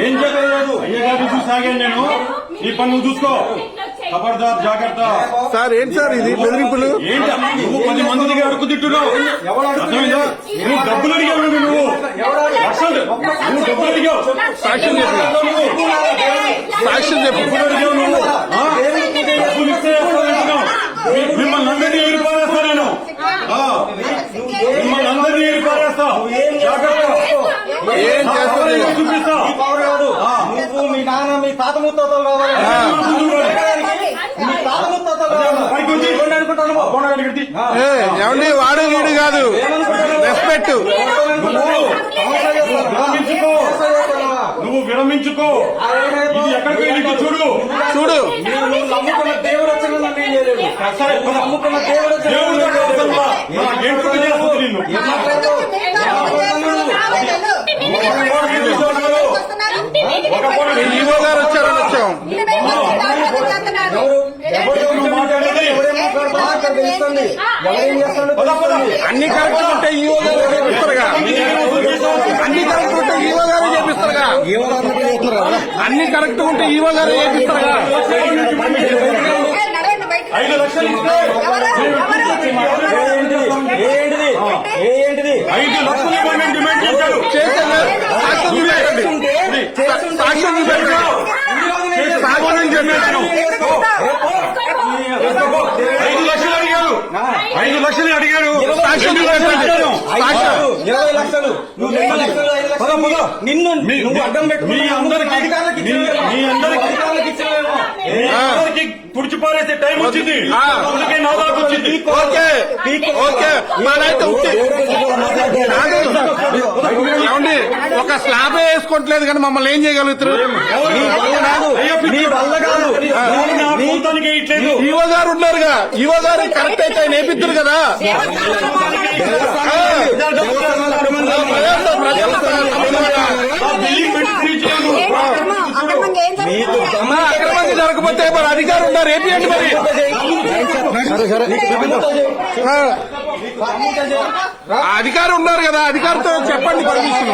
ఏం చెప్పలేదు అయ్యగా చూసాగాను నేను ఈ పని నువ్వు చూసుకో ఖబర్దార్ జాగ్రత్త సార్. ఏంటి సార్ ఇది బెదిరింపులు? ఏంటి నువ్వు 10 మంది దగ్గర అడుగు తిట్టున్నావు? నువ్వు డబ్బులు అడిగావు నువ్వు డబ్బులు అడిగావు సాక్ష్యం చెప్పు. సాక్ష్యం చెప్పు. అడిగావు నువ్వు డబ్బులు ఇస్తే మిమ్మల్ని అందరినీ ఏరిపారేస్తా నేను మిమ్మల్ని అందరినీ ఏరిపారేస్తా జాగ్రత్త ఏం చేస్తావు? చూపిస్తా నువ్వు మీ నాన్న మీ తాత ముత్తాతలు కావాలి ఏమండి వాడు వీడు కాదు, రెస్పెక్ట్. నువ్వు విరమించుకో. ఇది ఎక్కడికి వెళ్ళి చూడు చూడు. నమ్ముకున్న దేవుడు వచ్చిన నమ్ముకున్న దేవుడు ఈవో గారు వచ్చారని వచ్చాం. అన్ని కరెక్ట్ ఉంటే ఈవో గారు చేపిస్తారుగా. అన్ని కరెక్ట్ ఉంటే ఈవో గారు చేపిస్తారుగా. అన్ని కరెక్ట్ ఉంటే ఈవో గారు చేపిస్తారుగా. 5 లక్షలు ఇస్తే 5 లక్షలు ఇవ్వండి డిమాండ్ చేశారు. సాక్ష్యం చూపెట్టాను. సాక్ష్యం చెప్పాను. 5 లక్షలు అడిగారు. 5 లక్షలు అడిగారు. సాక్ష్యం చూపెట్టాను. 20 లక్షలు నిన్ను నువ్వు అడ్డం పెట్టు. మీ అందరికి తుడిచిపారేసే టైం వచ్చింది. అందుకే నా దాకా వచ్చింది. Okay okay. మానైతే ఏమండి ఒక స్లాబ్ వేసుకోవట్లేదు కానీ మమ్మల్ని ఏం చేయగలుగుతారు? ఈవో గారు ఉన్నారుగా. ఈవో గారు కరెక్ట్ అయితే ఆయన వేపిద్దరు కదా. అక్రమంగా జరగకపోతే మరి అధికారులు ఉన్నారు, ఏపీఎండి మరి. అధికారులు ఉన్నారు కదా, అధికారితో చెప్పండి పర్మిషన్.